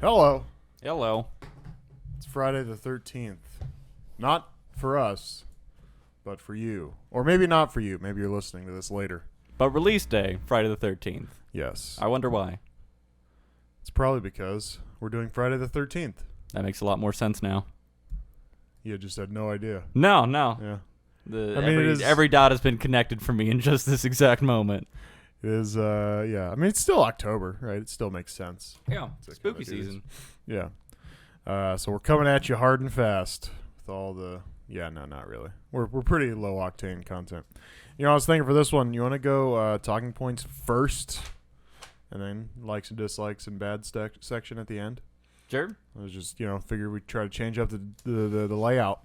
Hello. Hello. It's Friday the 13th. Not for us, but for you. Or maybe not for you. Maybe you're listening to this later. But release day, Friday the 13th. Yes. I wonder why. It's probably because we're doing Friday the 13th. That makes a lot more sense now. You just had no idea. No. Yeah. Every dot has been connected for me in just this exact moment. It is, yeah. I mean, it's still October, right? It still makes sense. Yeah, To spooky kinda do season. Yeah. So we're coming at you hard and fast with all the... Yeah, no, not really. We're pretty low octane content. You know, I was thinking for this one, you want to go talking points first, and then likes and dislikes and bad section at the end. Sure. I was just figured we'd try to change up the layout.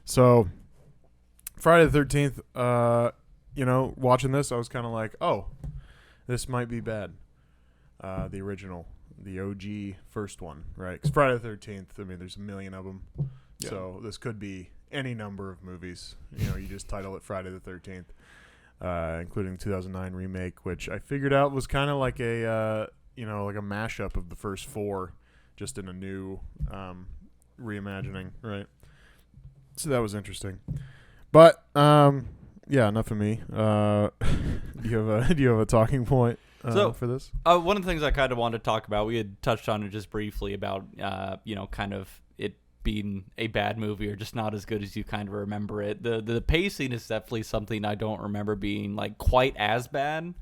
So Friday the 13th, watching this, I was kind of like, oh, this might be bad. The original, the OG first one, right? 'Cause Friday the 13th, I mean, there's a million of them. Yeah. So this could be any number of movies. You just title it Friday the 13th, including the 2009 remake, which I figured out was kind of like a mashup of the first four, just in a new reimagining, right? So that was interesting. But yeah, enough of me. Do you have a talking point for this? One of the things I kind of wanted to talk about, we had touched on it just briefly about, kind of it being a bad movie or just not as good as you kind of remember it. The pacing is definitely something I don't remember being like quite as bad.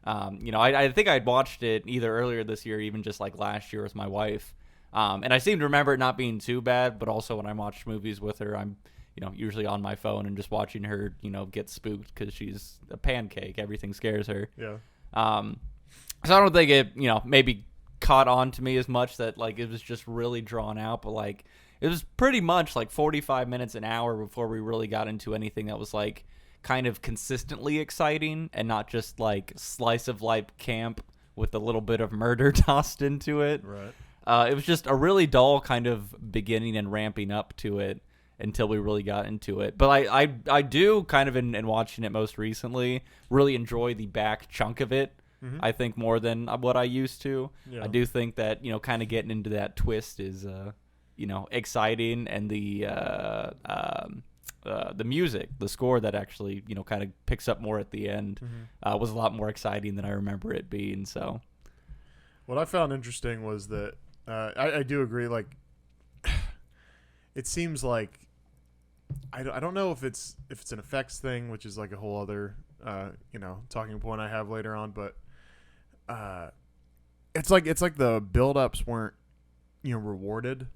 I think I'd watched it either earlier this year, or even just like last year with my wife. And I seem to remember it not being too bad, but also when I watch movies with her, I'm usually on my phone and just watching her, get spooked because she's a pancake. Everything scares her. Yeah. So I don't think it, maybe caught on to me as much that, like, it was just really drawn out. But, like, it was pretty much, like, 45 minutes, an hour before we really got into anything that was, like, kind of consistently exciting and not just, like, slice of life camp with a little bit of murder tossed into it. Right. It was just a really dull kind of beginning and ramping up to it until we really got into it. But I do kind of in watching it most recently really enjoy the back chunk of it. Mm-hmm. I think more than what I used to. Yeah. I do think that kind of getting into that twist is exciting, and the music, the score that actually kind of picks up more at the end, mm-hmm. Was a lot more exciting than I remember it being. So what I found interesting was that I do agree, like, it seems like I don't know if it's an effects thing, which is like a whole other talking point I have later on, but it's like the build-ups weren't rewarded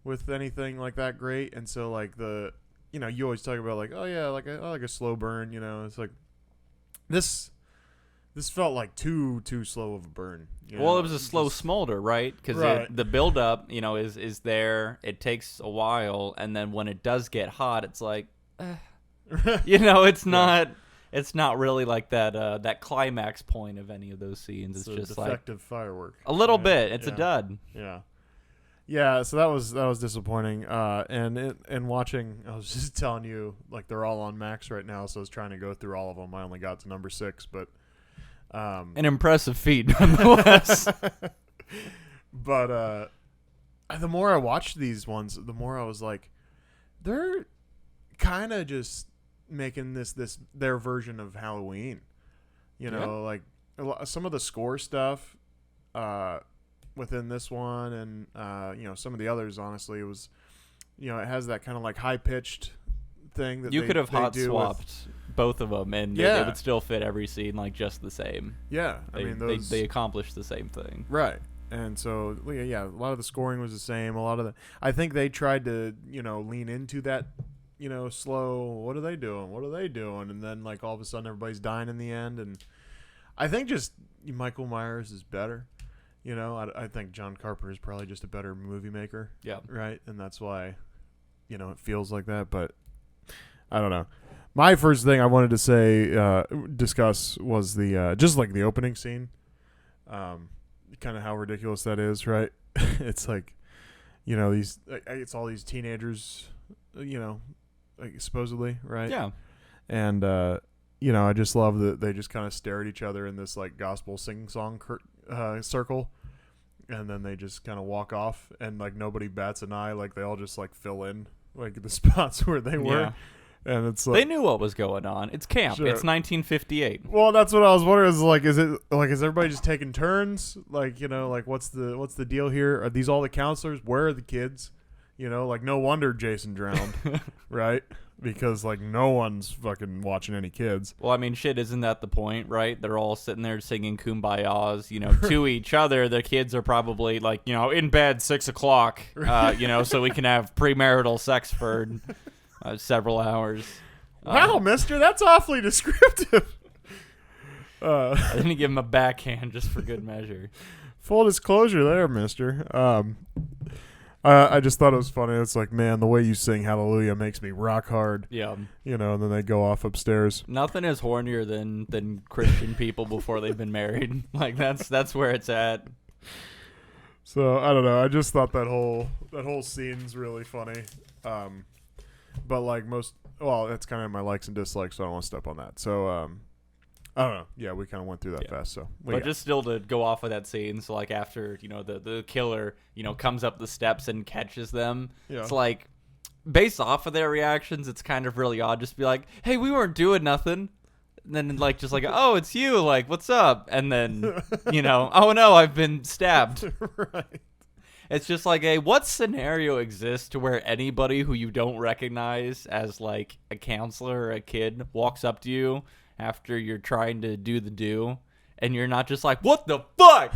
with anything like that great, and so like the you always talk about like, oh yeah, like I like a slow burn, it's like this felt like too slow of a burn. Well, it was a slow smolder, right? Because right. The buildup, is there. It takes a while, and then when it does get hot, it's like, it's not. Yeah. It's not really like that climax point of any of those scenes. It's just like defective firework. A little bit. It's a dud. Yeah. Yeah, so that was disappointing. And watching, I was just telling you, like, they're all on Max right now, so I was trying to go through all of them. I only got to number 6, but an impressive feat, nonetheless. But the more I watched these ones, the more I was like, they're kind of just making this their version of Halloween. Like some of the score stuff within this one, and some of the others, honestly, it was it has that kind of like high pitched thing that you could have hot swapped both of them, and they would still fit every scene like just the same. Yeah, they accomplished the same thing, right? And so yeah, a lot of the scoring was the same. A lot of I think they tried to lean into that slow. What are they doing? And then like all of a sudden everybody's dying in the end, and I think just Michael Myers is better. I think John Carpenter is probably just a better movie maker. Yeah, right, and that's why it feels like that, but. I don't know. My first thing I wanted to say, discuss was the just like the opening scene, kind of how ridiculous that is, right? It's like, it's all these teenagers, like supposedly, right? Yeah. And I just love that they just kind of stare at each other in this like gospel sing-song circle, and then they just kind of walk off, and like nobody bats an eye. Like they all just like fill in like the spots where they were. Yeah. And it's like, They knew what was going on. It's camp. Sure. It's 1958. well, that's what I was wondering. Is everybody just taking turns? Like, you know, like what's the deal here? Are these all the counselors? Where are the kids? You know, like no wonder Jason drowned, right? Because like no one's fucking watching any kids. Well, I mean, shit, isn't that the point, right? They're all sitting there singing Kumbayas, you know, to each other. The kids are probably like, you know, in bed 6 o'clock, you know, so we can have premarital sex for several hours. Wow, mister, that's awfully descriptive. I didn't give him a backhand just for good measure. Full disclosure there, mister. I just thought it was funny. It's like, man, the way you sing Hallelujah makes me rock hard. Yeah. You know, and then they go off upstairs. Nothing is hornier than Christian people before they've been married. Like that's where it's at. So I don't know. I just thought that whole scene's really funny. But like that's kind of my likes and dislikes, so I don't want to step on that. So I don't know. Yeah, we kind of went through that fast. So, but just still to go off of that scene. So like after, you know, the killer, you know, comes up the steps and catches them. Yeah. It's like based off of their reactions, it's kind of really odd. Just be like, hey, we weren't doing nothing. And then like just like, oh, it's you. Like, what's up? And then, you know, oh no, I've been stabbed. Right. It's just like what scenario exists to where anybody who you don't recognize as like a counselor or a kid walks up to you after you're trying to do the do, and you're not just like, what the fuck?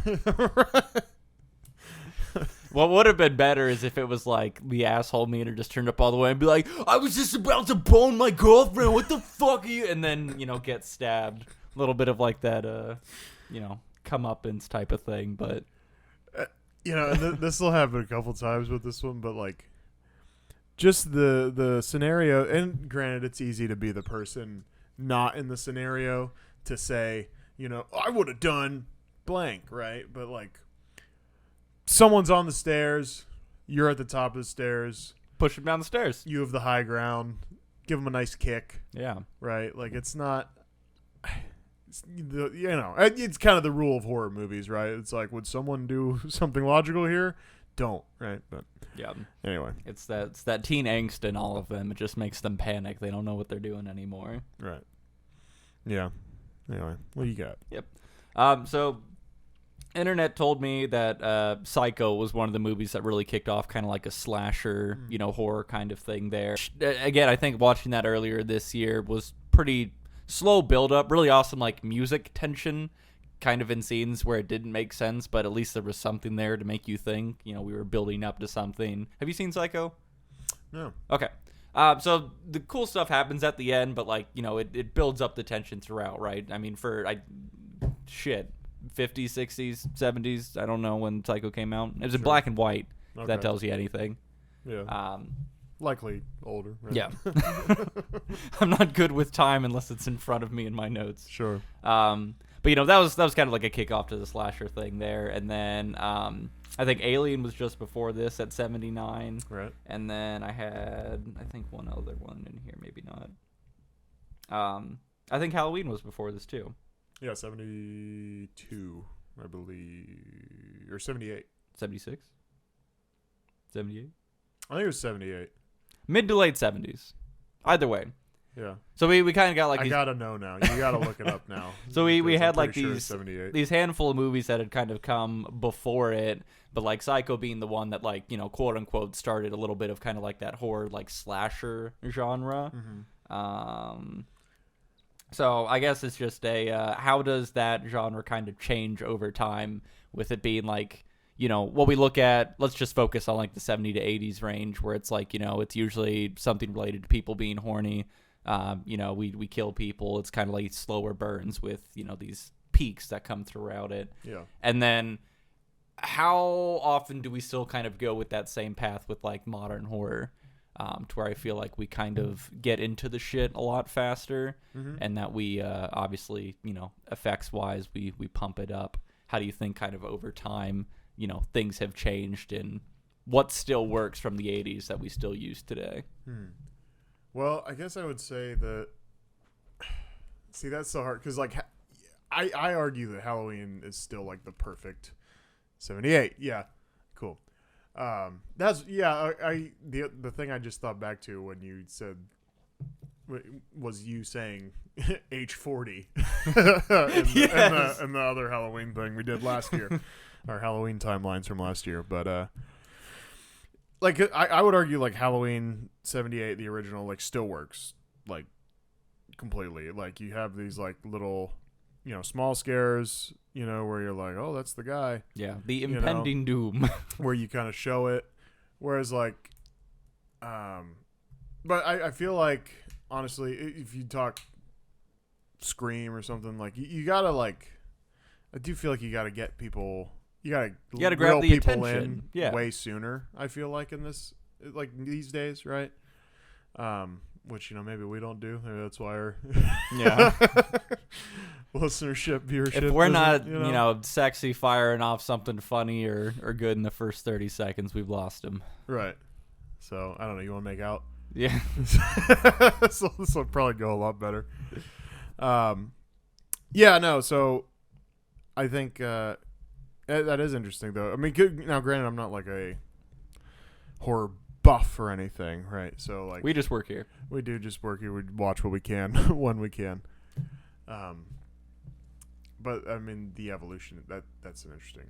What would have been better is if it was like the asshole meter just turned up all the way and be like, I was just about to bone my girlfriend. What the fuck are you? And then, you know, get stabbed. A little bit of like that, you know, comeuppance type of thing, but. You know, this will happen a couple times with this one, but like, just the scenario. And granted, it's easy to be the person not in the scenario to say, you know, I would have done blank, right? But like, someone's on the stairs, you're at the top of the stairs, Push him down the stairs. you have the high ground, give him a nice kick, Yeah. right? Like, it's not. You know, it's kind of the rule of horror movies, right? It's like, would someone do something logical here? Don't, right? But Yeah. anyway, It's that teen angst in all of them. It just makes them panic. They don't know what they're doing anymore. right? Yeah. Anyway, what do you got? Yep. So internet told me that Psycho was one of the movies that really kicked off kind of like a slasher, you know, horror kind of thing there. Again, I think watching that earlier this year was pretty slow build up, really awesome like music tension kind of in scenes where it didn't make sense, but at least there was something there to make you think, you know, we were building up to something. Have you seen Psycho? No. Okay. So the cool stuff happens at the end, but like, you know, it builds up the tension throughout, right? I mean, 50s, 60s, 70s, I don't know when Psycho came out. It was in black and white, if that tells you anything. Yeah. Likely older. Right? Yeah. I'm not good with time unless it's in front of me in my notes. Sure. But you know, that was kind of like a kickoff to the slasher thing there. And then I think Alien was just before this at 79. Right. And then I had, I think, one other one in here, maybe not. I think Halloween was before this too. Yeah, 72, I believe, or 78. 76? 78? I think it was 78. Mid to late 70s. Either way. Yeah. So we kind of got like I gotta know now. You gotta look it up now. So we because had I'm like pretty sure it's these handful of movies that had kind of come before it, but like Psycho being the one that like, you know, quote unquote started a little bit of kind of like that horror like slasher genre. Mm-hmm. So I guess it's just how does that genre kind of change over time with it being like, you know, what we look at, let's just focus on like the 70 to 80s range where it's like, you know, it's usually something related to people being horny. You know, we kill people. It's kind of like slower burns with, you know, these peaks that come throughout it. Yeah. And then how often do we still kind of go with that same path with like modern horror? To where I feel like we kind of get into the shit a lot faster, and that we obviously, you know, effects wise, we pump it up. How do you think kind of over time, you know, things have changed and what still works from the 80s that we still use today? Well, I guess I would say that. See, that's so hard because like I argue that Halloween is still like the perfect 78. Yeah, cool. That's the thing I just thought back to when you said was you saying age 40 and the other Halloween thing we did last year, our Halloween timelines from last year. But like I would argue like Halloween 78, the original, like still works like completely. Like you have these like little, small scares, where you're like, oh, that's the guy. Yeah, the impending doom. Where you kind of show it. Whereas like, but I feel like, honestly, if you talk Scream or something, like you gotta like, I do feel like you gotta get people, you gotta grab the people attention. in way sooner. I feel like in this, like these days, right? Which maybe we don't do. Maybe that's why our listenership, viewership. If we're not, sexy firing off something funny or good in the first 30 seconds, we've lost them. Right. So I don't know. You want to make out? Yeah. So this will probably go a lot better. Yeah. No. So I think that is interesting, though. I mean, now granted, I'm not like a horror buff or anything, right? So like we just work here. We do just work here. We watch what we can when we can. But I mean, the evolution that's an interesting.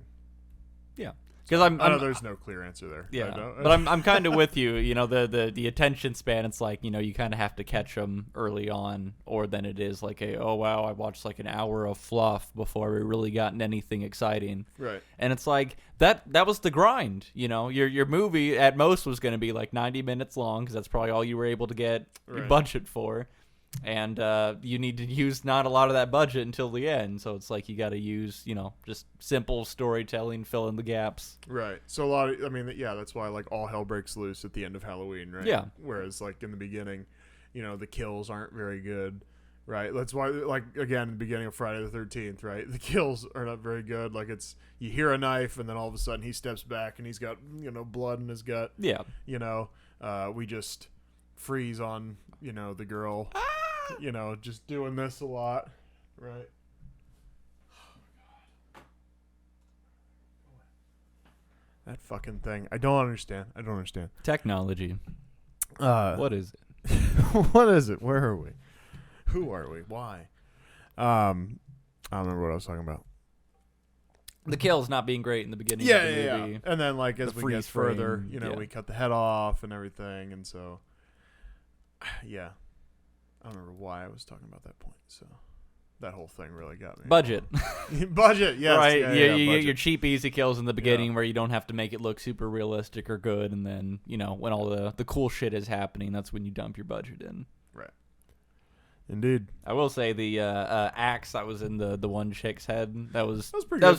Yeah, because I know there's no clear answer there. Yeah, but I'm kind of with you. The attention span. It's like you kind of have to catch them early on, or then it is like oh wow, I watched like an hour of fluff before we really gotten anything exciting. Right. And it's like that was the grind. Your movie at most was going to be like 90 minutes long because that's probably all you were able to get your budget for. And you need to use not a lot of that budget until the end. So it's like you got to use, just simple storytelling, fill in the gaps. Right. So that's why like all hell breaks loose at the end of Halloween, right? Yeah. Whereas like in the beginning, the kills aren't very good, right? That's why like again, the beginning of Friday the 13th, right? The kills are not very good. Like you hear a knife and then all of a sudden he steps back and he's got, blood in his gut. Yeah. We just freeze on, the girl. Just doing this a lot, right? Oh, God. That fucking thing. I don't understand. Technology. What is it? What is it? Where are we? Who are we? Why? I don't remember what I was talking about. The kills not being great in the beginning of the movie. Yeah. And then, like, as we get further, frame, we cut the head off and everything, and so, yeah. I don't remember why I was talking about that point, so that whole thing really got me. Budget. Budget, yes. Right, you budget. get your cheap, easy kills in the beginning where you don't have to make it look super realistic or good, and then, when all the cool shit is happening, that's when you dump your budget in. Right. Indeed. I will say the axe that was in the one chick's head, that was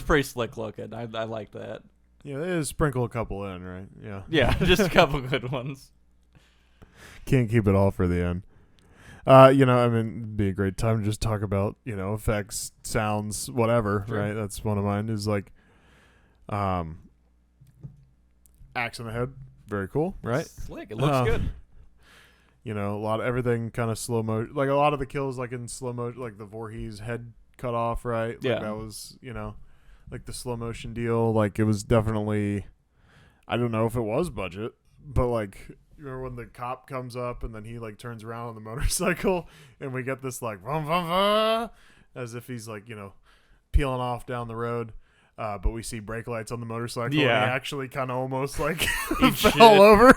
pretty slick looking. I like that. Yeah, they just sprinkle a couple in, right? Yeah. Yeah, just a couple good ones. Can't keep it all for the end. It'd be a great time to just talk about, effects, sounds, whatever, sure. Right? That's one of mine is like, axe in the head. Very cool, right? Slick. It looks good. A lot of everything kind of slow mo, like a lot of the kills, like in slow mo, like the Voorheese head cut off, right? Like yeah. That was, like the slow motion deal. Like it was definitely, I don't know if it was budget, but like, you remember when the cop comes up and then he like turns around on the motorcycle and we get this like vroom, vroom, vroom, as if he's like, peeling off down the road. But we see brake lights on the motorcycle. Yeah. And he actually kind of almost like fell over.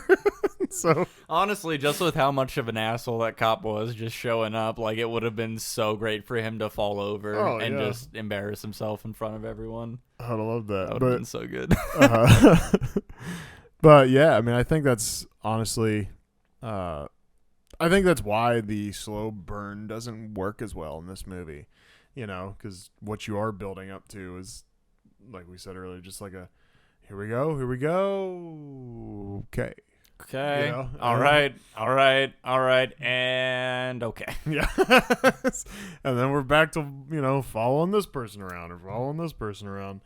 So honestly, just with how much of an asshole that cop was just showing up, like it would have been so great for him to fall over and just embarrass himself in front of everyone. I'd love that. That would have been so good. But yeah, I mean, I think that's honestly, I think that's why the slow burn doesn't work as well in this movie, because what you are building up to is, like we said earlier, just like a, here we go, okay. All right, and okay. Yeah. And then we're back to, following this person around.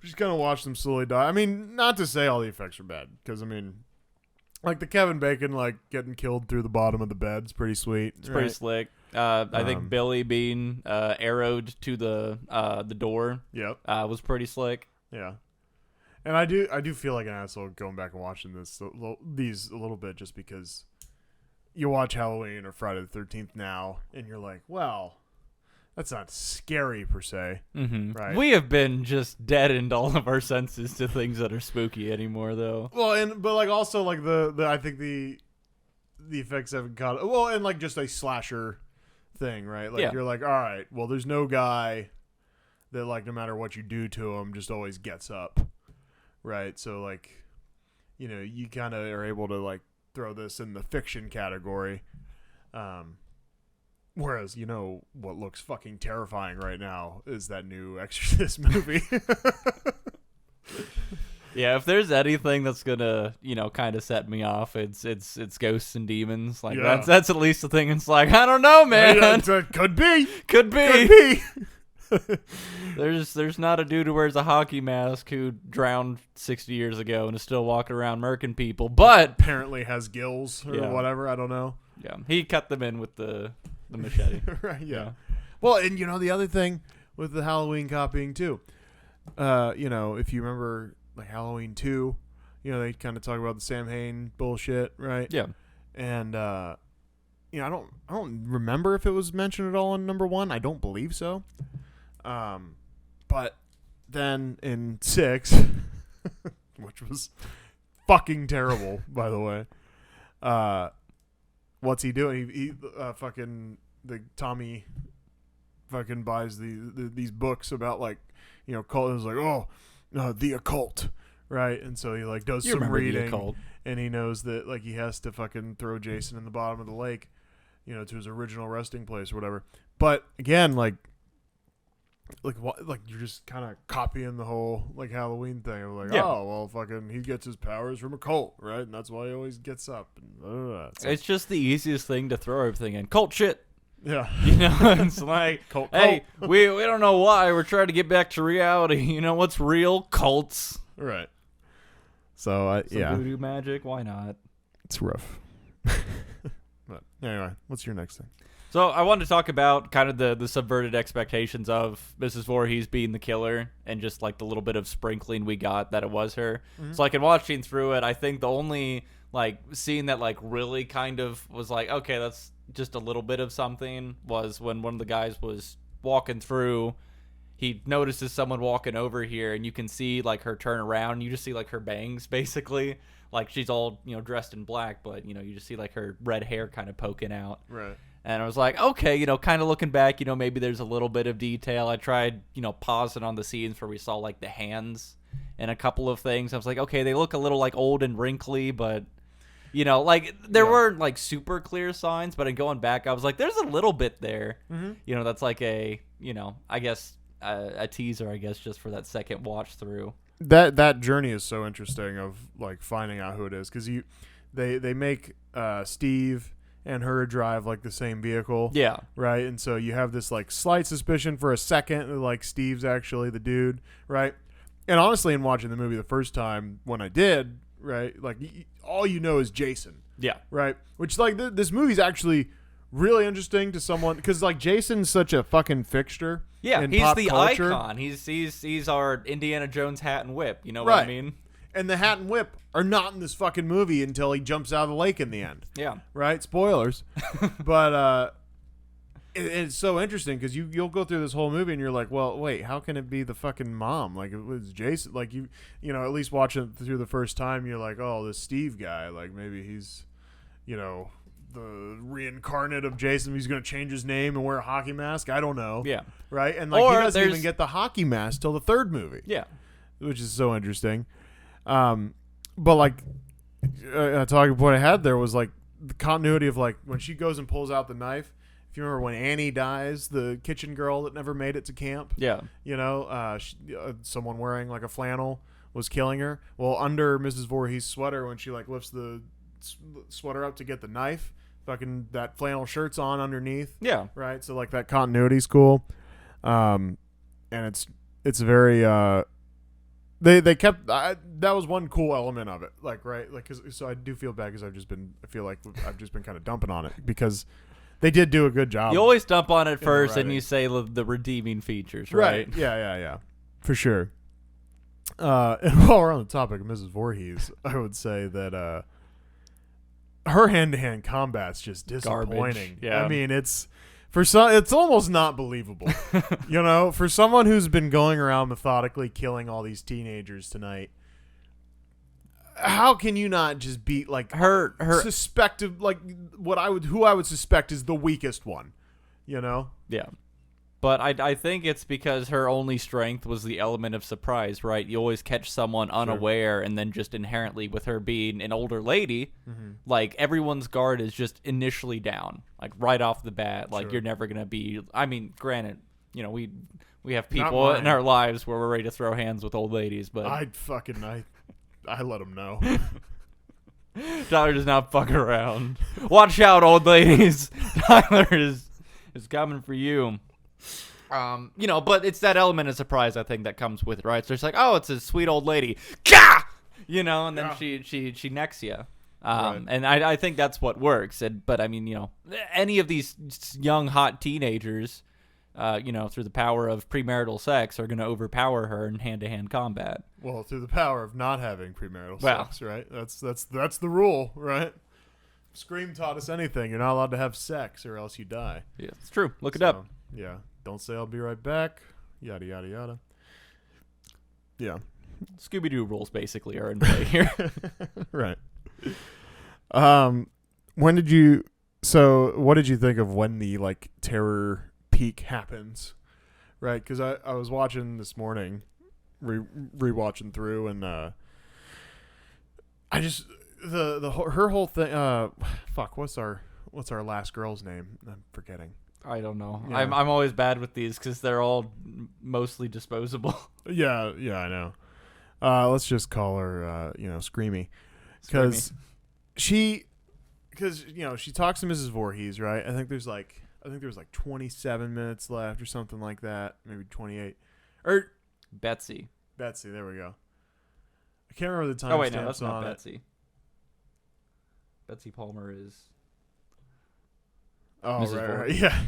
Just kind of watch them slowly die. I mean, not to say all the effects are bad, because, I mean, like the Kevin Bacon, like, getting killed through the bottom of the bed is pretty sweet. It's pretty slick. I think Billy being arrowed to the door yep. Was pretty slick. Yeah. And I do feel like an asshole going back and watching these a little bit, just because you watch Halloween or Friday the 13th now, and you're like, well, that's not scary per se, right? We have been just deadened all of our senses to things that are spooky anymore, though. Well, but like also like the I think the effects haven't caught. Well, and like just a slasher thing, right? Like you're like, all right, well, there's no guy that like no matter what you do to him, just always gets up. Right, so like, you kind of are able to like throw this in the fiction category, whereas what looks fucking terrifying right now is that new Exorcist movie. Yeah, if there's anything that's gonna kind of set me off, it's ghosts and demons. Like that's at least the thing. It's like, I don't know, man. Could be. Could be. There's not a dude who wears a hockey mask who drowned 60 years ago and is still walking around murking people, but apparently has gills or whatever. I don't know. Yeah, he cut them in with the machete. Right. Yeah. Well, and the other thing with the Halloween copying too, if you remember like Halloween 2, they kind of talk about the Sam Hain bullshit, right? Yeah. And I don't remember if it was mentioned at all in number 1. I don't believe so. But then in 6, which was fucking terrible, by the way, what's he doing? He fucking Tommy fucking buys these books about like cult. It was like the occult, right? And so he like does some reading, and he knows that like he has to fucking throw Jason in the bottom of the lake, to his original resting place or whatever. But again, like what? Like you're just kind of copying the whole like Halloween thing. I'm like, oh well, fucking he gets his powers from a cult, right? And that's why he always gets up. And, it's just the easiest thing to throw everything in. Cult shit. Yeah. It's like, cult. Hey, we don't know why. We're trying to get back to reality. What's real? Cults. Right. So voodoo magic. Why not? It's rough. But anyway, what's your next thing? So I wanted to talk about kind of the subverted expectations of Mrs. Voorhees being the killer and just like the little bit of sprinkling we got that it was her. Mm-hmm. So like in watching through it, I think the only like scene that like really kind of was like, okay, that's just a little bit of something was when one of the guys was walking through. He notices someone walking over here and you can see like her turn around. You just see like her bangs basically. Like she's all, dressed in black, but you just see like her red hair kind of poking out. Right. And I was like, okay, kind of looking back, maybe there's a little bit of detail. I tried, pausing on the scenes where we saw, like, the hands and a couple of things. I was like, okay, they look a little, like, old and wrinkly, but, like, there weren't, like, super clear signs. But in going back, I was like, there's a little bit there. Mm-hmm. That's like a, I guess, a teaser, I guess, just for that second watch through. That journey is so interesting of, like, finding out who it is. Because they make Steve and her drive like the same vehicle. Yeah. Right. And so you have this like slight suspicion for a second that like Steve's actually the dude. Right. And honestly, in watching the movie the first time when I did, right, like all is Jason. Yeah. Right. Which like this movie's actually really interesting to someone because like Jason's such a fucking fixture. Yeah. In he's pop the culture. icon. He's our Indiana Jones hat and whip. You know right. what I mean? And the hat and whip are not in this fucking movie until he jumps out of the lake in the end. Yeah. Right? Spoilers. But it's so interesting because you'll go through this whole movie and you're like, well, wait, how can it be the fucking mom? Like, it was Jason. Like, at least watching it through the first time, you're like, oh, this Steve guy. Like, maybe he's, the reincarnate of Jason. He's going to change his name and wear a hockey mask. I don't know. Yeah. Right? And, like, he doesn't even get the hockey mask till the third movie. Yeah. Which is so interesting. But like a talking point I had there was like the continuity of like when she goes and pulls out the knife. If you remember when Annie dies, the kitchen girl that never made it to camp. Yeah. Someone wearing like a flannel was killing her. Well, under Mrs. Voorhees' sweater, when she like lifts the sweater up to get the knife, fucking that flannel shirt's on underneath. Yeah. Right. So like that continuity's cool. And it's very. They kept that was one cool element of it, like right, like so I do feel bad because I feel like I've just been kind of dumping on it because they did do a good job. You always dump on it first, and you say the redeeming features, right? Yeah, for sure. And while we're on the topic of Mrs. Voorhees, I would say that her hand-to-hand combat's just disappointing. Garbage. Yeah. I mean, it's almost not believable. You know, for someone who's been going around methodically killing all these teenagers tonight, how can you not just beat like her suspected, like who I would suspect is the weakest one, you know? Yeah. But I think it's because her only strength was the element of surprise, right? You always catch someone unaware, and then just inherently with her being an older lady, like everyone's guard is just initially down, like right off the bat. Like you're never gonna be. I mean, granted, you know we have people in our lives where we're ready to throw hands with old ladies, but I let them know. Tyler does not fuck around. Watch out, old ladies. Tyler is coming for you. You know, but it's that element of surprise, I think, that comes with it, right? So it's like, oh, it's a sweet old lady. Gah! You know, and then she necks you. Right. And I think that's what works. But I mean, you know, any of these young, hot teenagers, you know, through the power of premarital sex are going to overpower her in hand-to-hand combat. Well, through the power of not having premarital sex, right? That's the rule, right? Scream taught us anything. You're not allowed to have sex or else you die. Yeah, it's true. Look it up. Yeah. Don't say I'll be right back. Yada, yada, yada. Yeah. Scooby-Doo rules basically are in play here. Right. What did you think of when the like terror peak happens? Right? Because I was watching this morning, rewatching through, and I just her whole thing. Fuck. What's our last girl's name? I'm forgetting. I don't know. Yeah. I'm always bad with these because they're all mostly disposable. Yeah, I know. Let's just call her, Screamy, because she talks to Mrs. Voorhees, right? I think there was like 27 minutes left or something like that, maybe 28. Or Betsy. There we go. I can't remember the time. Oh wait, no, that's on not it. Betsy. Betsy Palmer is. Oh, Mrs. right, yeah.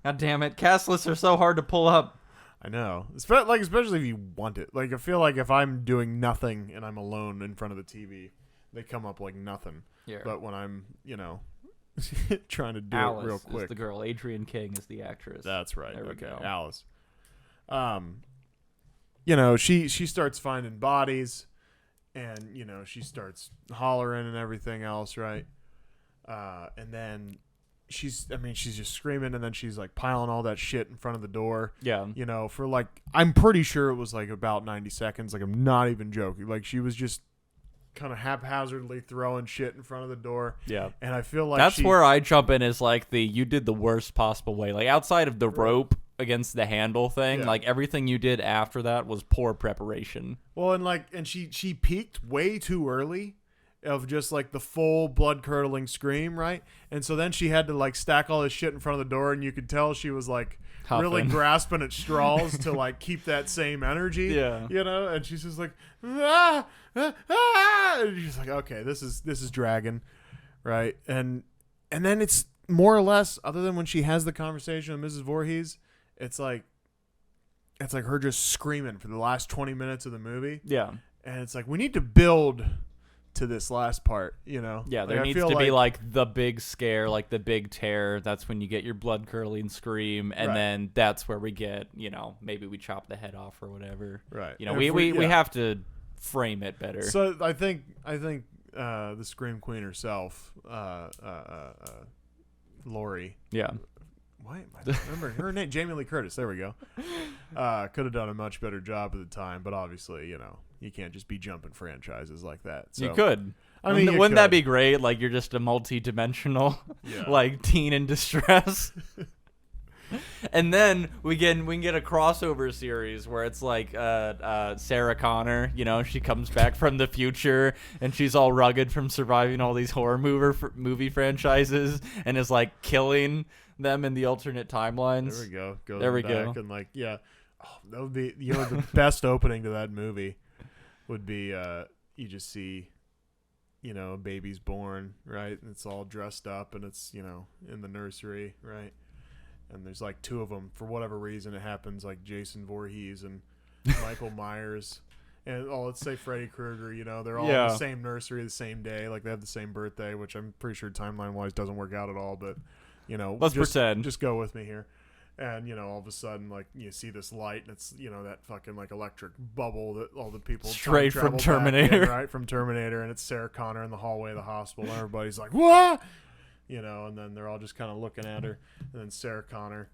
God damn it. Cast lists are so hard to pull up. I know. Especially if you want it. Like, I feel like if I'm doing nothing and I'm alone in front of the TV, they come up like nothing. Yeah. But when I'm, trying to do Alice it real quick. is the girl. Adrienne King is the actress. That's right. There we go. Alice. She starts finding bodies and, she starts hollering and everything else, right? And then she's just screaming, and then she's like piling all that shit in front of the door. Yeah. For like, I'm pretty sure it was like about 90 seconds. Like, I'm not even joking. Like, she was just kind of haphazardly throwing shit in front of the door. Yeah. And I feel like that's where I jump in is like you did the worst possible way. Like, outside of the rope against the handle thing, like everything you did after that was poor preparation. Well, and she peaked way too early. Of just like the full blood curdling scream, right? And so then she had to like stack all this shit in front of the door, and you could tell she was like really grasping at straws to like keep that same energy. Yeah. And she's just like, ah, ah, ah. And she's like, okay, this is dragging, right? And then it's more or less, other than when she has the conversation with Mrs. Voorhees, it's like her just screaming for the last 20 minutes of the movie. Yeah. And it's like, we need to build to this last part, Yeah, there needs to be like the big scare, like the big tear. That's when you get your blood curdling scream, and then that's where we get, maybe we chop the head off or whatever. Right. We have to frame it better. So I think the Scream Queen herself, Lori. Yeah. Why am I remember her name? Jamie Lee Curtis. There we go. Could have done a much better job at the time, but obviously, you can't just be jumping franchises like that. So, you could. I mean, wouldn't that be great? Like, you're just a multi-dimensional, like teen in distress. And then we can get a crossover series where it's like Sarah Connor. She comes back from the future and she's all rugged from surviving all these horror movie franchises and is like killing them in the alternate timelines. There we go. There we back go. And like, that would be the best opening to that movie would be you just see a baby's born, right? And it's all dressed up and it's in the nursery, right? And there's like two of them for whatever reason. It happens like Jason Voorhees and Michael Myers. And let's say Freddy Krueger, they're all in the same nursery the same day, like they have the same birthday, which I'm pretty sure timeline-wise doesn't work out at all, but, let's pretend. Just go with me here. And, all of a sudden, like, you see this light, and it's, that fucking, like, electric bubble that all the people... Straight from Terminator. Right, from Terminator, and it's Sarah Connor in the hallway of the hospital, and everybody's like, what? And then they're all just kind of looking at her, and then Sarah Connor...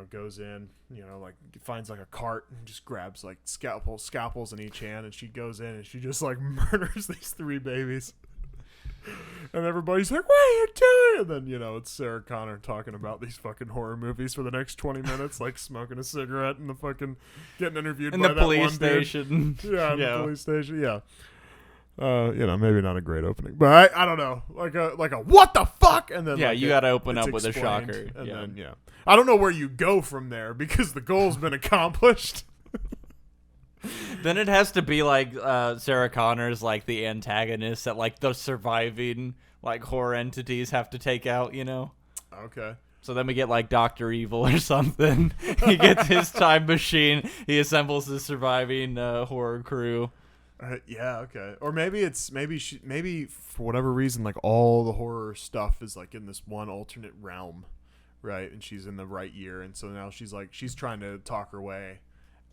goes in, like finds like a cart and just grabs like scalpels in each hand, and she goes in and she just like murders these 3 babies. And everybody's like, what are you doing? And then, it's Sarah Connor talking about these fucking horror movies for the next 20 minutes, like smoking a cigarette and the fucking getting interviewed in by the that police one station. Dude. Yeah, in the police station, yeah. Maybe not a great opening, but I don't know, like a what the fuck, and then you got to open up with a shocker, and then I don't know where you go from there because the goal's been accomplished. Then it has to be like Sarah Connor's like the antagonist that like the surviving like horror entities have to take out, Okay. So then we get like Dr. Evil or something. He gets his time machine. He assembles the surviving horror crew. Yeah, okay. Or maybe maybe for whatever reason, like all the horror stuff is like in this one alternate realm, right? And she's in the right year, and so now she's trying to talk her way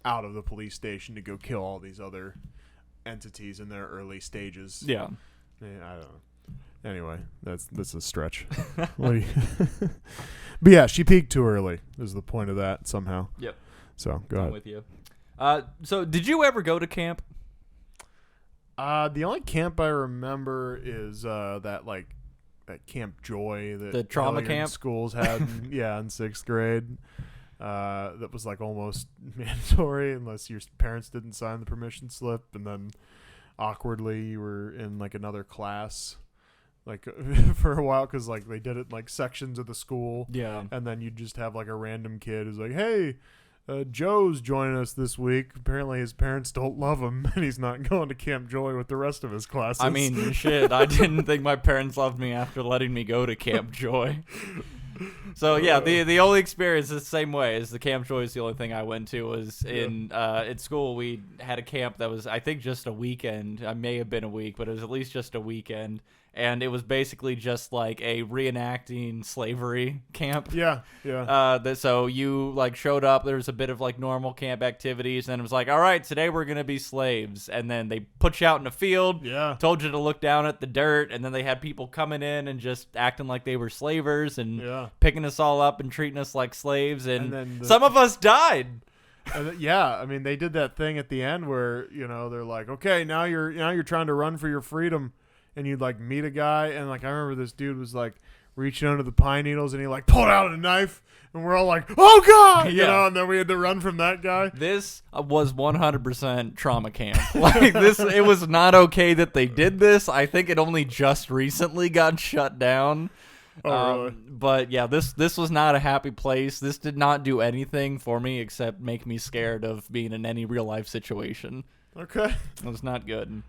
out of the police station to go kill all these other entities in their early stages. Yeah. I don't know. Anyway, that's a stretch. But yeah, she peaked too early. Is the point of that somehow? Yep. So go ahead. I'm with you. So did you ever go to camp? The only camp I remember is that Camp Joy that the trauma camp schools had in 6th grade. That was like almost mandatory unless your parents didn't sign the permission slip, and then awkwardly you were in like another class like for a while because like they did it in, like sections of the school. Yeah. And then you'd just have like a random kid who's like, hey, Joe's joining us this week. Apparently his parents don't love him and he's not going to Camp Joy with the rest of his classes. I mean, shit, I didn't think my parents loved me after letting me go to Camp Joy. So yeah, the only experience is the same way as the Camp Joy is the only thing I went to was in at school. We had a camp that was I think just a weekend. I may have been a week, but it was at least just a weekend. And it was basically just like a reenacting slavery camp. Yeah. So you like showed up. There was a bit of like normal camp activities, and it was like, all right, today we're gonna be slaves. And then they put you out in the field. Yeah. Told you to look down at the dirt, and then they had people coming in and just acting like they were slavers and picking us all up and treating us like slaves. And some of us died. I mean, they did that thing at the end where they're like, okay, now you're trying to run for your freedom. And you'd like meet a guy, and like I remember this dude was like reaching under the pine needles, and he like pulled out a knife, and we're all like, "Oh God!" And then we had to run from that guy. This was 100% trauma camp. Like this, it was not okay that they did this. I think it only just recently got shut down. Oh, really? But yeah, this was not a happy place. This did not do anything for me except make me scared of being in any real life situation. Okay, it was not good.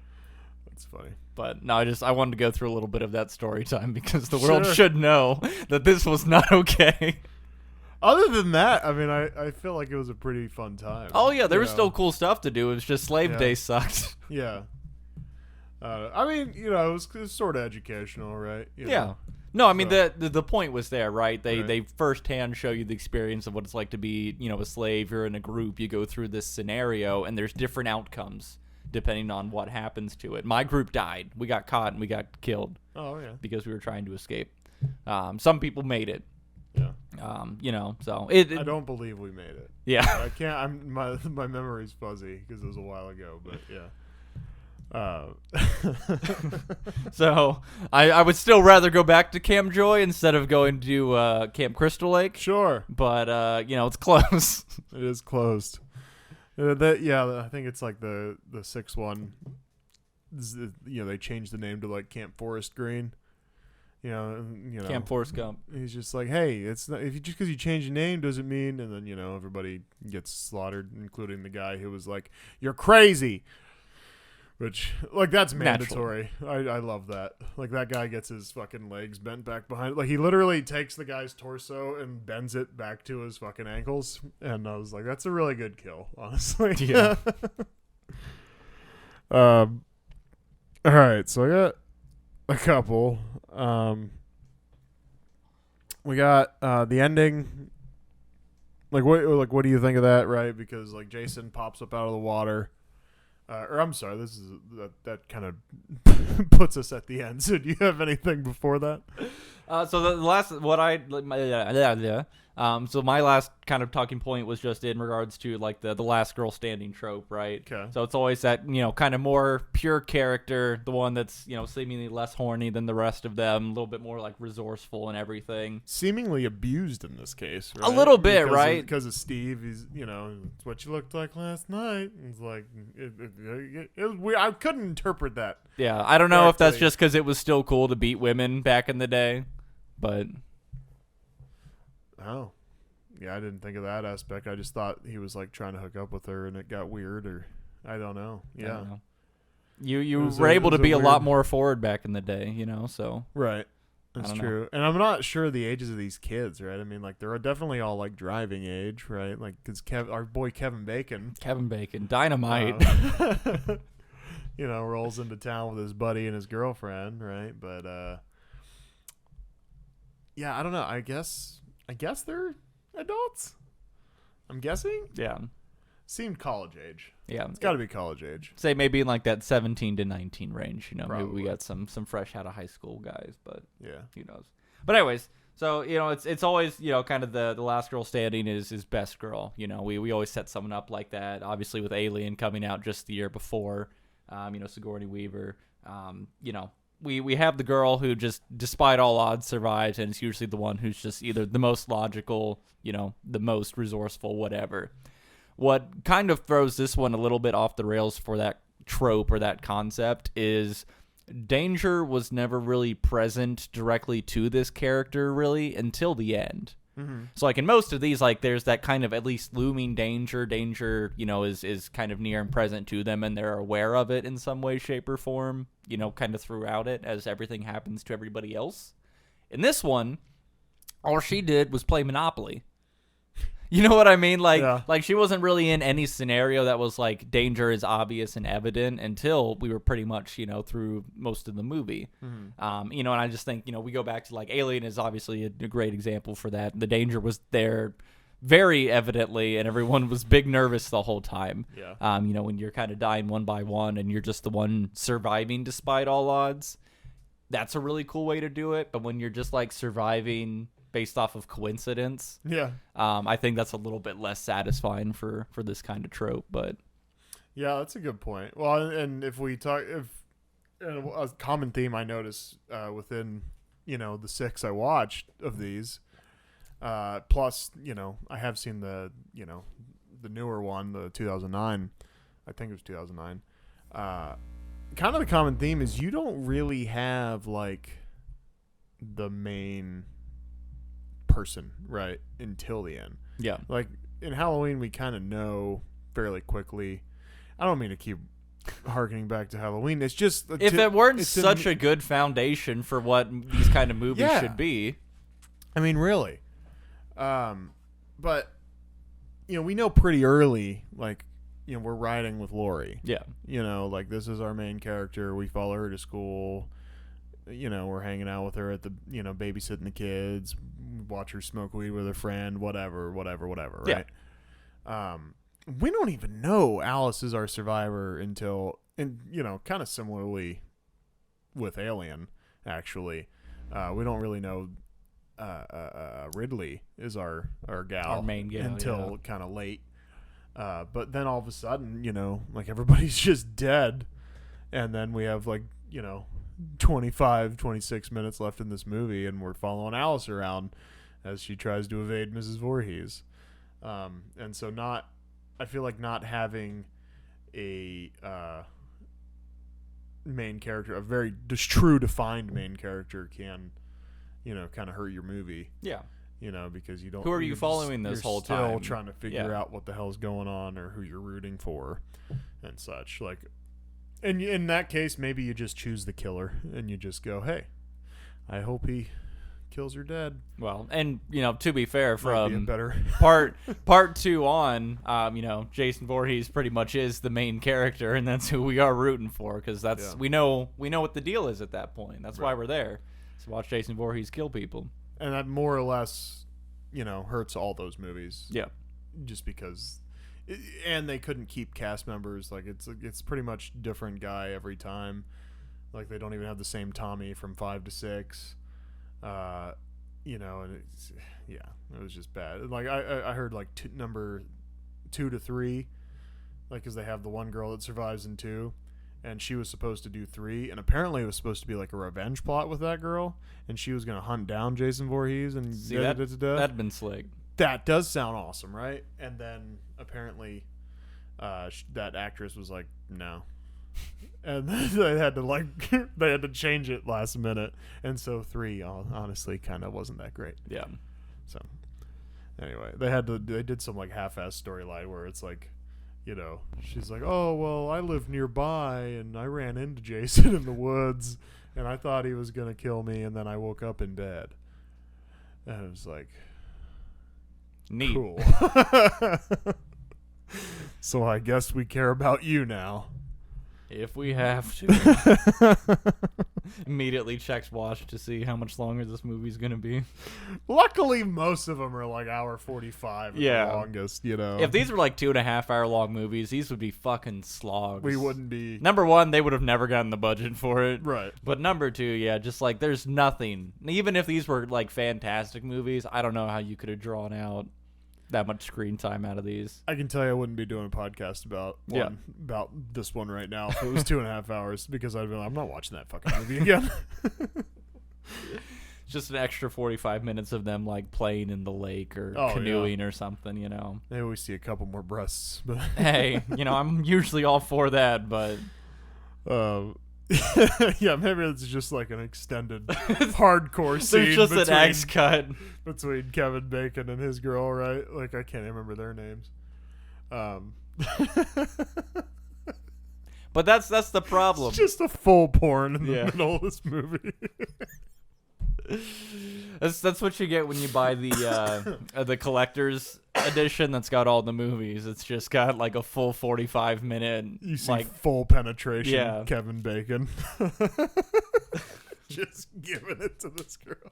That's funny. But no, I wanted to go through a little bit of that story time because the world should know that this was not okay. Other than that, I mean, I feel like it was a pretty fun time. Oh yeah, there was still cool stuff to do. It was just Slave Day sucked. Yeah. I mean, it was sort of educational, right? Yeah. No, I mean the point was there, right? They firsthand show you the experience of what it's like to be, a slave. You're in a group, you go through this scenario, and there's different outcomes depending on what happens to it. My group died. We got caught and we got killed. Oh yeah. Because we were trying to escape. Some people made it. Yeah. So I don't believe we made it. Yeah. I can't. My memory's fuzzy because it was a while ago. But yeah. So I would still rather go back to Camp Joy instead of going to Camp Crystal Lake. Sure. But it's closed. It is closed. I think it's like the 6th one. They changed the name to like Camp Forest Green. Camp Forest Gump. He's just like, hey, it's not, just because you change the name doesn't mean, and then everybody gets slaughtered, including the guy who was like, "You're crazy," which like that's mandatory. I love that. Like that guy gets his fucking legs bent back behind. Like he literally takes the guy's torso and bends it back to his fucking ankles, and I was like, that's a really good kill, honestly. Yeah. All right, so I got a couple. We got the ending. What do you think of that? Right, because like Jason pops up out of the water. Or I'm sorry, this is that kind of puts us at the end. So do you have anything before that? So the last so my last kind of talking point was just in regards to like the last girl standing trope, right? Okay. So it's always that, kind of more pure character, the one that's, seemingly less horny than the rest of them, a little bit more like resourceful and everything. Seemingly abused in this case, right? A little bit, right? Because of Steve, he's, it's what you looked like last night. It's like, it was weird. I couldn't interpret that. Yeah, I don't know if that's just because it was still cool to beat women back in the day, but... Oh, yeah, I didn't think of that aspect. I just thought he was like trying to hook up with her, and it got weird, or I don't know. Yeah, I don't know. You were able to be a lot more forward back in the day, so right. That's true. And I'm not sure the ages of these kids, right? I mean, like they're definitely all like driving age, right? Like because our boy Kevin Bacon, dynamite, rolls into town with his buddy and his girlfriend, right? But yeah, I don't know. I guess they're adults. I'm guessing. Yeah. Seemed college age. Yeah. It's got to be college age. Say maybe in like that 17 to 19 range. Probably. Maybe we got some fresh out of high school guys, but yeah, who knows. But anyways, so it's always kind of the last girl standing is best girl. We always set someone up like that. Obviously with Alien coming out just the year before, Sigourney Weaver. We have the girl who just, despite all odds, survives, and it's usually the one who's just either the most logical, the most resourceful, whatever. What kind of throws this one a little bit off the rails for that trope or that concept is danger was never really present directly to this character, really, until the end. Mm-hmm. So, like, in most of these, like, there's that kind of at least looming danger. Danger, is kind of near and present to them, and they're aware of it in some way, shape, or form, kind of throughout it as everything happens to everybody else. In this one, all she did was play Monopoly. You know what I mean? Like she wasn't really in any scenario that was like danger is obvious and evident until we were pretty much, through most of the movie. Mm-hmm. And I just think, we go back to like Alien is obviously a great example for that. The danger was there very evidently, and everyone was big nervous the whole time. Yeah. When you're kind of dying one by one and you're just the one surviving despite all odds, that's a really cool way to do it. But when you're just like surviving based off of coincidence, I think that's a little bit less satisfying for this kind of trope. But yeah, that's a good point. Well, and if we talk, a common theme I noticed within the 6 I watched of these, plus I have seen the newer one, the 2009, I think it was 2009. Kind of the common theme is you don't really have like the main person right until the end. Yeah, like in Halloween we kind of know fairly quickly. I don't mean to keep harkening back to Halloween. It's just if it weren't such a good foundation for what these kind of movies should be. I mean, really. But we know pretty early, like we're riding with Lori. Yeah. Like this is our main character. We follow her to school. We're hanging out with her at the, babysitting the kids, watch her smoke weed with her friend, whatever, right? Yeah. We don't even know Alice is our survivor until, and kind of similarly with Alien, actually. We don't really know Ridley is our gal, our main gal, until kind of late. But then all of a sudden, like everybody's just dead, and then we have like 26 minutes left in this movie, and we're following Alice around as she tries to evade Mrs. Voorheese. And so I feel like not having a main character, a very just true defined main character can, kind of hurt your movie. Yeah. Because you don't. Who are you following this whole time? Still trying to figure out what the hell's going on or who you're rooting for and such. Like, and in that case, maybe you just choose the killer and you just go, hey, I hope he kills her dead. Well, and to be fair, Might be a from better part 2 on, Jason Voorhees pretty much is the main character, and that's who we are rooting for, because that's we know what the deal is at that point. That's why we're there. To watch Jason Voorhees kill people. And that more or less, hurts all those movies. Yeah. Just because, and they couldn't keep cast members. Like it's pretty much different guy every time. Like they don't even have the same Tommy from 5 to 6. And it was just bad. Like I heard like number 2 to 3, like because they have the one girl that survives in 2, and she was supposed to do 3, and apparently it was supposed to be like a revenge plot with that girl, and she was gonna hunt down Jason Voorhees and that'd been slick. That does sound awesome, right? And then apparently, that actress was like, no. And they had to change it last minute, and so 3 honestly kind of wasn't that great. Yeah. So anyway, they did some like half-ass storyline where it's like, she's like, oh well, I live nearby and I ran into Jason in the woods and I thought he was gonna kill me, and then I woke up in bed, and it was like, neat. Cool. So I guess we care about you now. If we have to. Immediately checks watch to see how much longer this movie's going to be. Luckily, most of them are like hour 45 at the longest, If these were like 2.5 hour long movies, these would be fucking slogs. We wouldn't be. Number 1, they would have never gotten the budget for it. Right. But number 2, just like there's nothing. Even if these were like fantastic movies, I don't know how you could have drawn out that much screen time out of these. I can tell you I wouldn't be doing a podcast about this one right now if it was 2.5 hours, because I'd be like, I'm not watching that fucking movie again. Just an extra 45 minutes of them like playing in the lake or canoeing or something, Maybe we see a couple more breasts, but hey, I'm usually all for that, but yeah, maybe it's just like an extended hardcore scene. There's just an X cut between Kevin Bacon and his girl, right? Like I can't even remember their names. But that's the problem. It's just a full porn in the middle of this movie. That's what you get when you buy the collector's edition that's got all the movies. It's just got like a full 45-minute. You see like full penetration. Yeah. Kevin Bacon. Just giving it to this girl.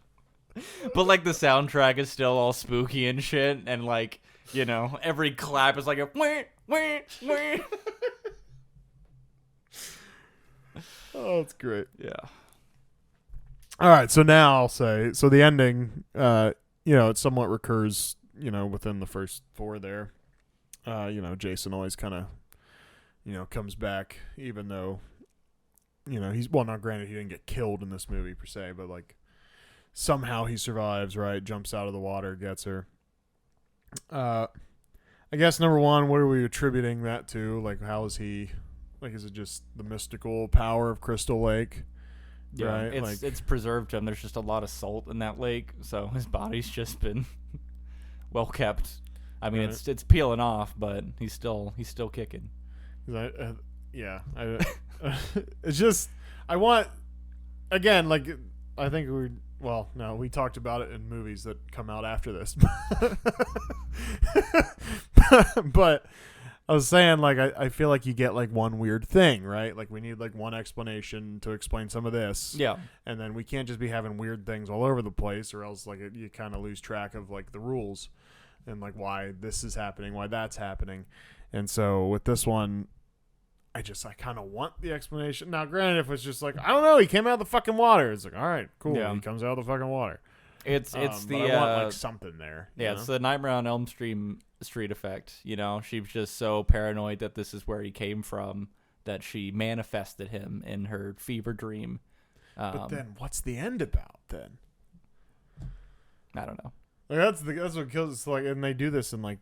But like the soundtrack is still all spooky and shit, and like every clap is like a wah, wah, wah. Oh, it's great. Yeah. All right, so now I'll say, the ending, it somewhat recurs, within the first 4 there. Jason always kind of, comes back, even though, not granted he didn't get killed in this movie per se, but like somehow he survives, right? Jumps out of the water, gets her. I guess number 1, what are we attributing that to? Like, how is he, like, is it just the mystical power of Crystal Lake? Yeah, right? it's preserved him. There's just a lot of salt in that lake, so his body's just been well kept. I mean, right. it's peeling off, but he's still kicking. It's just I want, again, like I think we talked about it in movies that come out after this, but I was saying, like, I feel like you get, like, one weird thing, right? Like, we need, like, one explanation to explain some of this. Yeah. And then we can't just be having weird things all over the place, or else, like, you kind of lose track of, like, the rules and, like, why this is happening, why that's happening. And so with this one, I kind of want the explanation. Now, granted, if it's just like, I don't know, he came out of the fucking water. It's like, all right, cool. Yeah. He comes out of the fucking water. It's but I want, like, something there. Yeah, it's the Nightmare on Elm Street effect. She was just so paranoid that this is where he came from that she manifested him in her fever dream. But then, what's the end about then? I don't know. Like, that's what kills. It's like, and they do this in like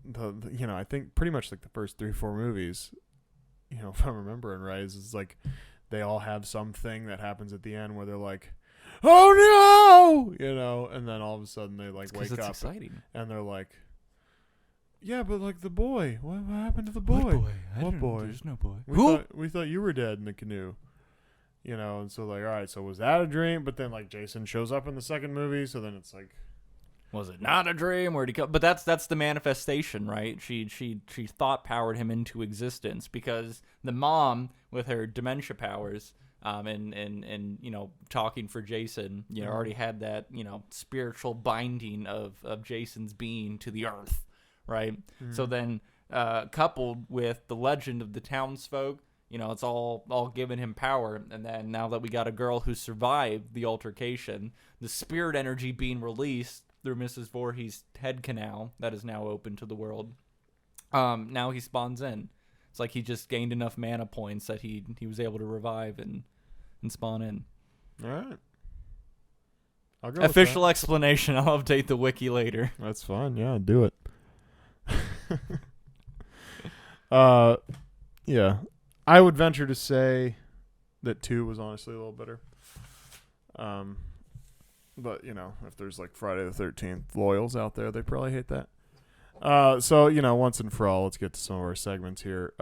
the I think pretty much like the first 3-4 movies. If I'm remembering right, is like they all have something that happens at the end where they're like, oh no, and then all of a sudden they like wake up, exciting. And they're like, yeah, but like the boy, what happened to the boy? What boy? What boy? There's no boy. We thought you were dead in the canoe. You know, and so like, all right, so was that a dream? But then like Jason shows up in the second movie, so then it's like, was it not a dream? Where'd he come? But that's the manifestation, right? She thought powered him into existence because the mom with her dementia powers, and you know, talking for Jason, you know, already had that, you know, spiritual binding of Jason's being to the earth, right? So then, coupled with the legend of the townsfolk, you know, it's all giving him power. And then now that we got a girl who survived the altercation, the spirit energy being released through Mrs. Voorhees' head canal that is now open to the world. Now he spawns in. It's like he just gained enough mana points that he was able to revive and spawn in. all right, I'll go Official explanation. I'll update the wiki later. That's fine. Yeah, do it. Yeah, I would venture to say that 2 was honestly a little better. But you know, if there's like Friday the 13th loyals out there, they probably hate that. So you know, once and for all, let's get to some of our segments here.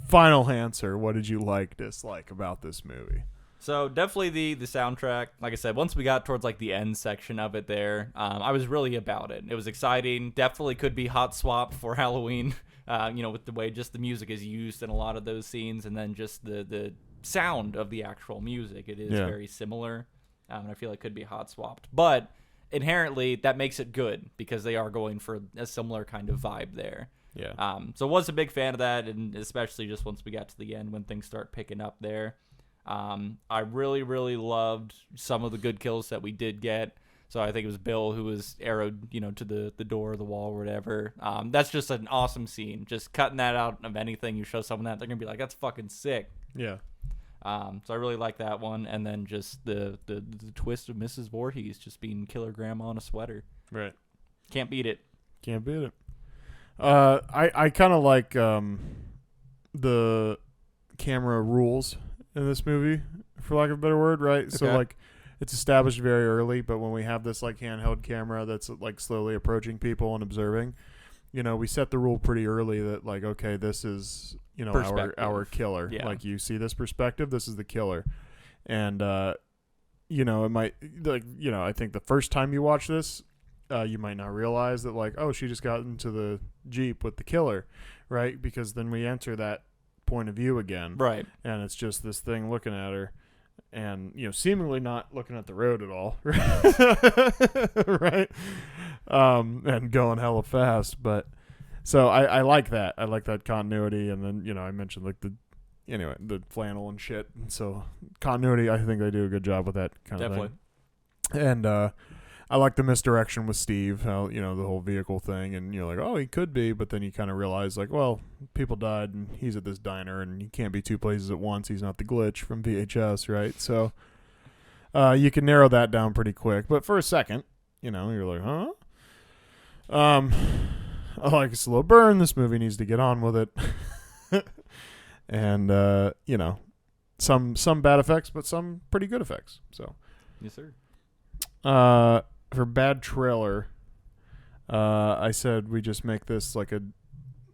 Final answer. What did you dislike about this movie? So definitely the soundtrack. Like I said, once we got towards like the end section of it there, I was really about it. It was exciting. Definitely could be hot swap for Halloween, you know, with the way just the music is used in a lot of those scenes, and then just the sound of the actual music. It is very similar. And I feel like could be hot swapped. But inherently, that makes it good because they are going for a similar kind of vibe there. Yeah. So was a big fan of that, and especially just once we got to the end when things start picking up there. I really, really loved some of the good kills that we did get. So I think it was Bill who was arrowed, you know, to the door, the wall, or whatever. That's just an awesome scene. Just cutting that out of anything, you show someone that, they're going to be like, that's fucking sick. Yeah. So I really like that one. And then just the twist of Mrs. Voorhees just being killer grandma on a sweater. Right. Can't beat it. Can't beat it. I kind of like the camera rules in this movie, for lack of a better word, right? Okay. So like it's established very early, but when we have this like handheld camera that's like slowly approaching people and observing, you know, we set the rule pretty early that like, okay, this is, you know, our killer. Yeah. Like you see this perspective, this is the killer. And you know, it might like, you know, I think the first time you watch this, you might not realize that like, oh, she just got into the Jeep with the killer, right? Because then we enter that point of view again, right? And it's just this thing looking at her, and you know, seemingly not looking at the road at all, right? And going hella fast, but so I like that. I like that continuity, and then you know, I mentioned like the flannel and shit. So continuity, I think they do a good job with that kind of thing. And I like the misdirection with Steve, how, you know, the whole vehicle thing, and you're like, oh, he could be, but then you kind of realize, like, well, people died, and he's at this diner, and he can't be two places at once. He's not the glitch from VHS, right? So you can narrow that down pretty quick. But for a second, you know, you're like, huh? I like a slow burn. This movie needs to get on with it. And, you know, some bad effects, but some pretty good effects. So, yes, sir. For bad trailer, I said we just make this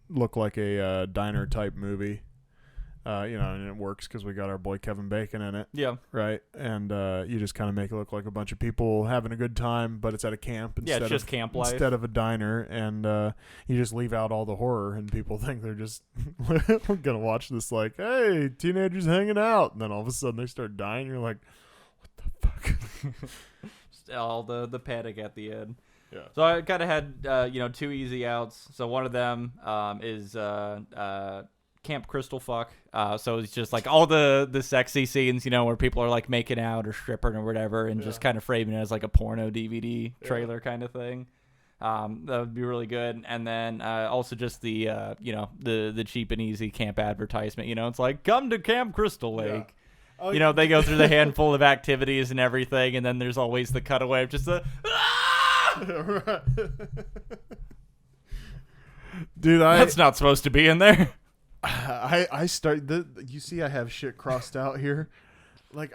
look like a diner type movie. You know, and it works because we got our boy Kevin Bacon in it. Yeah. Right. And you just kind of make it look like a bunch of people having a good time, but it's at a camp instead it's just camp life instead of a diner. And you just leave out all the horror, and people think they're just gonna watch this like, hey, teenagers hanging out, and then all of a sudden they start dying. You're like, what the fuck? All the panic at the end. Yeah. So I kind of had you know, two easy outs. So one of them is Camp Crystal Fuck. So it's just like all the sexy scenes, you know, where people are like making out or stripping or whatever, and just kind of framing it as like a porno DVD trailer kind of thing. That would be really good. And then also just the you know, the cheap and easy camp advertisement. You know, it's like, come to Camp Crystal Lake. Yeah. Oh, you know, they go through the handful of activities and everything, and then there's always the cutaway of just the Dude, that's not supposed to be in there. You see I have shit crossed out here. Like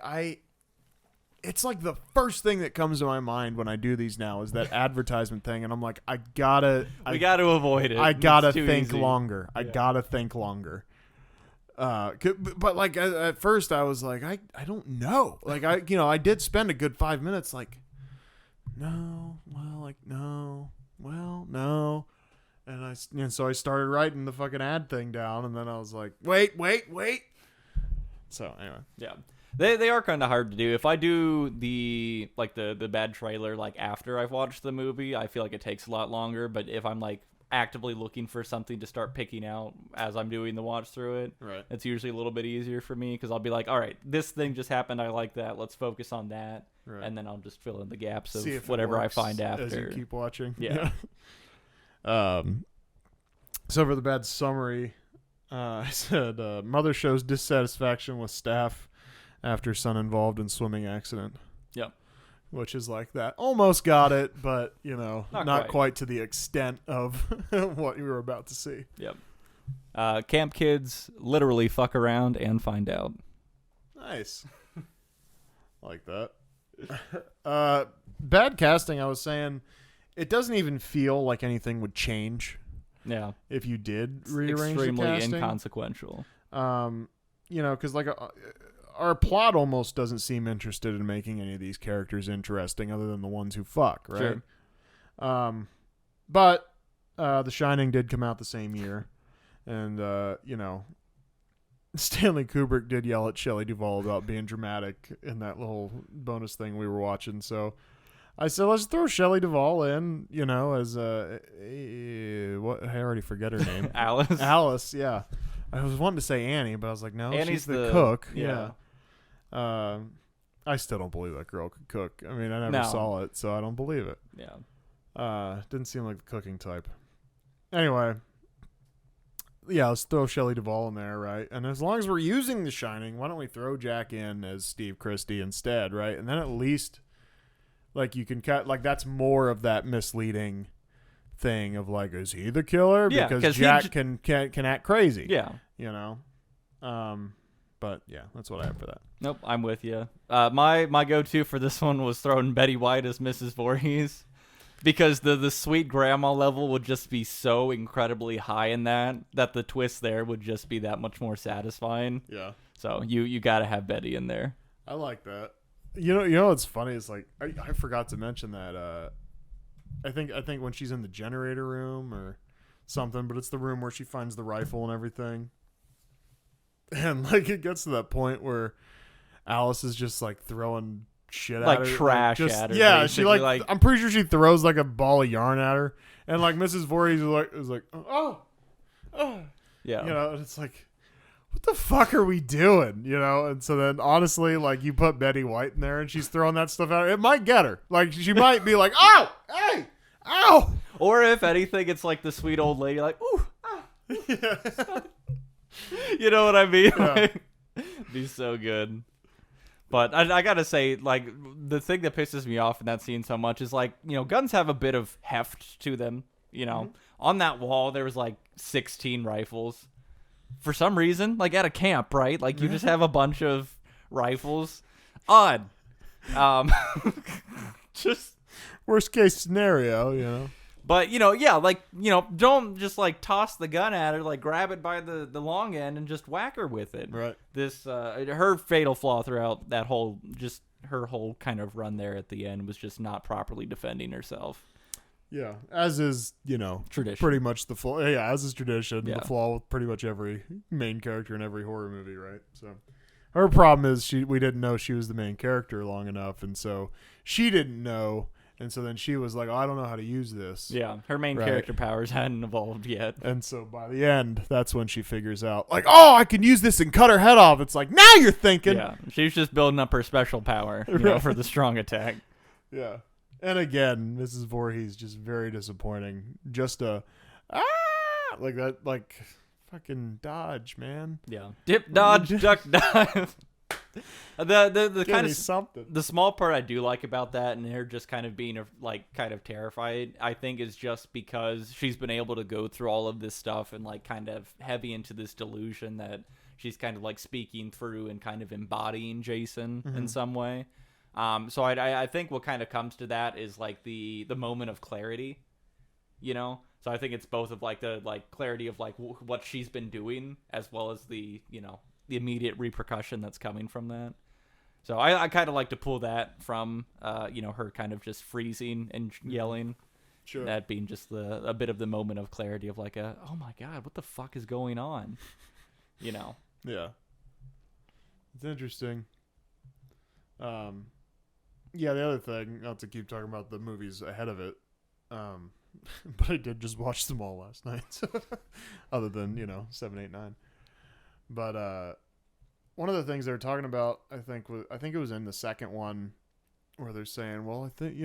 it's like the first thing that comes to my mind when I do these now is that advertisement thing, and I'm like, we gotta avoid it. I gotta think longer. I gotta think longer. But like at first I was like, I don't know. Like I did spend a good 5 minutes like, no, and so I started writing the fucking ad thing down, and then I was like, wait. So anyway, Yeah. They are kind of hard to do. If I do the bad trailer like after I've watched the movie, I feel like it takes a lot longer. But if I'm like actively looking for something to start picking out as I'm doing the watch through it, right, it's usually a little bit easier for me because I'll be like, all right, this thing just happened. I like that. Let's focus on that, right. and then I'll just fill in the gaps See of if whatever I works find after. as you keep watching. Yeah. So for the bad summary, I said mother shows dissatisfaction with staff after son involved in swimming accident. Yep. Which is like that. Almost got it, but, not quite to the extent of what you were about to see. Yep. Camp kids literally fuck around and find out. Nice. Like that. Bad casting, I was saying, it doesn't even feel like anything would change. Yeah. If you did rearrange the extremely casting. Inconsequential. Because like our plot almost doesn't seem interested in making any of these characters interesting other than the ones who fuck, right? Sure. But The Shining did come out the same year, and Stanley Kubrick did yell at Shelley Duvall about being dramatic in that little bonus thing we were watching, so I said, let's throw Shelley Duvall in, as what I already forget her name. Alice. Alice, yeah. I was wanting to say Annie, but I was like, no, Annie's she's the cook. Yeah. I still don't believe that girl could cook. I mean, I never saw it, so I don't believe it. Yeah. Didn't seem like the cooking type. Anyway, yeah, let's throw Shelley Duvall in there, right? And as long as we're using The Shining, why don't we throw Jack in as Steve Christie instead, right? And then at least, like, you can cut, like, that's more of that misleading thing of like, is he the killer? Yeah, because Jack can act crazy. Yeah. But yeah, that's what I have for that. Nope, I'm with you. My go-to for this one was throwing Betty White as Mrs. Voorhees, because the sweet grandma level would just be so incredibly high in that the twist there would just be that much more satisfying. Yeah. So you got to have Betty in there. I like that. You know what's funny is like I forgot to mention that I think when she's in the generator room or something, but it's the room where she finds the rifle and everything. And like it gets to that point where Alice is just like throwing shit like at her, trash like, at her. Yeah, she like I'm pretty sure she throws like a ball of yarn at her, and like Mrs. Voorhees is like oh, yeah, and it's like, what the fuck are we doing, And so then honestly, like you put Betty White in there and she's throwing that stuff at her, it might get her. Like she might be like, oh, hey, ow. Or if anything, it's like the sweet old lady, like ooh, ah. Yeah. You know what I mean? Yeah. Like, be so good. But I gotta say, like, the thing that pisses me off in that scene so much is, like, guns have a bit of heft to them, Mm-hmm. On that wall, there was, like, 16 rifles. For some reason, like, at a camp, right? Like, you just have a bunch of rifles. Odd. Just... Worst case scenario, But, don't just, like, toss the gun at her, like, grab it by the long end and just whack her with it. Right. This, her fatal flaw throughout that whole, just her whole kind of run there at the end was just not properly defending herself. Yeah. As is, tradition. Pretty much the flaw. Yeah, as is tradition. Yeah. The flaw with pretty much every main character in every horror movie, right? So her problem is we didn't know she was the main character long enough, and so she didn't know. And so then she was like, oh, I don't know how to use this. Yeah, her main character powers hadn't evolved yet. And so by the end, that's when she figures out, like, oh, I can use this and cut her head off. It's like, now you're thinking. Yeah, she's just building up her special power for the strong attack. Yeah. And again, Mrs. Voorhees, just very disappointing. Just like that, like, fucking dodge, man. Yeah. Dip, dodge, duck, dive. The kind of something. The small part I do like about that, and her just kind of being kind of terrified, I think, is just because she's been able to go through all of this stuff and like kind of heavy into this delusion that she's kind of like speaking through and kind of embodying Jason in some way. So I think what kind of comes to that is like the moment of clarity, So I think it's both of like the like clarity of like what she's been doing as well as the, the immediate repercussion that's coming from that. So I kind of like to pull that from, her kind of just freezing and yelling. Sure. That being just a bit of the moment of clarity of like oh my God, what the fuck is going on? Yeah. It's interesting. Yeah, the other thing, not to keep talking about the movies ahead of it, but I did just watch them all last night, other than, 7, 8, 9. But one of the things they were talking about, I think it was in the second one, where they're saying, well, I think,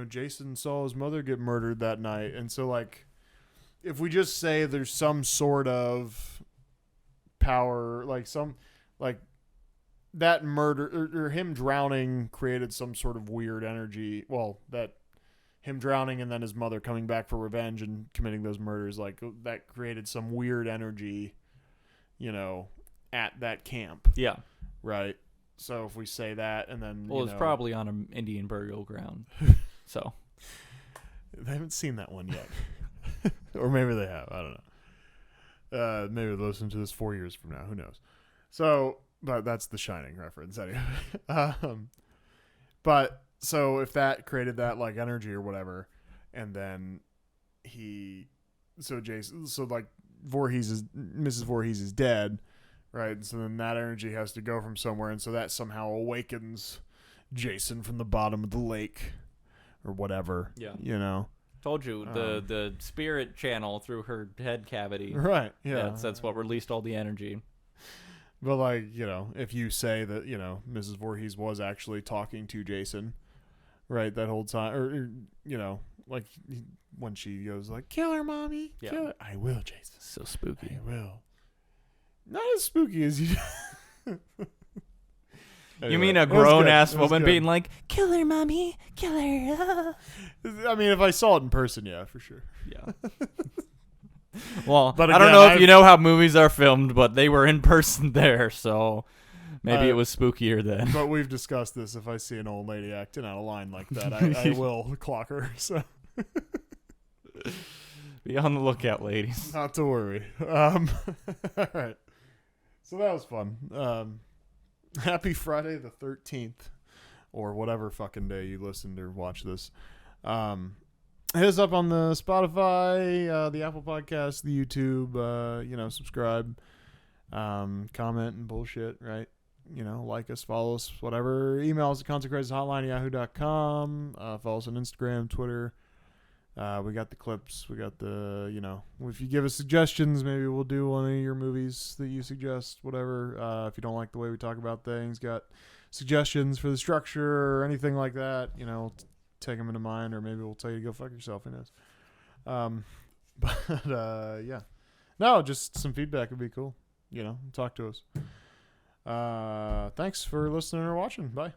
Jason saw his mother get murdered that night. And so, like, if we just say there's some sort of power, that murder or him drowning created some sort of weird energy. Well, that him drowning and then his mother coming back for revenge and committing those murders, like, that created some weird energy, at that camp. Yeah. Right. So if we say that and then, it's probably on an Indian burial ground. So they haven't seen that one yet. Or maybe they have. I don't know. Maybe they'll listen to this 4 years from now. Who knows? So, but that's the Shining reference anyway. But so if that created that like energy or whatever, and then Mrs. Voorhees is dead, right? So then that energy has to go from somewhere, and so that somehow awakens Jason from the bottom of the lake or whatever. Yeah. Told you, the spirit channel through her head cavity. Right, yeah. That's what released all the energy. But, like, if you say that, Mrs. Voorhees was actually talking to Jason, right, that whole time, or like, when she goes, like, kill her, mommy, kill her. I will, Jason. So spooky. I will. Not as spooky as you... Anyway, you mean a grown-ass woman being like, kill her, mommy, kill her. I mean, if I saw it in person, yeah, for sure. Yeah. Well, but again, I don't know if you know how movies are filmed, but they were in person there, so maybe it was spookier then. But we've discussed this. If I see an old lady acting out of line like that, I will clock her. So be on the lookout, ladies. Not to worry. All right. So that was fun. Happy Friday the 13th, or whatever fucking day you listened or watch this. Hit us up on the Spotify, the Apple Podcast, the YouTube, subscribe, comment and bullshit, right? Like us, follow us, whatever. Email us at concertcrisishotline@yahoo.com. Follow us on Instagram, Twitter. We got the clips. We got the, if you give us suggestions, maybe we'll do one of your movies that you suggest, whatever. If you don't like the way we talk about things, got suggestions for the structure or anything like that, take them into mind, or maybe we'll tell you to go fuck yourself. Who knows? Yeah. No, just some feedback would be cool. Talk to us. Thanks for listening or watching. Bye.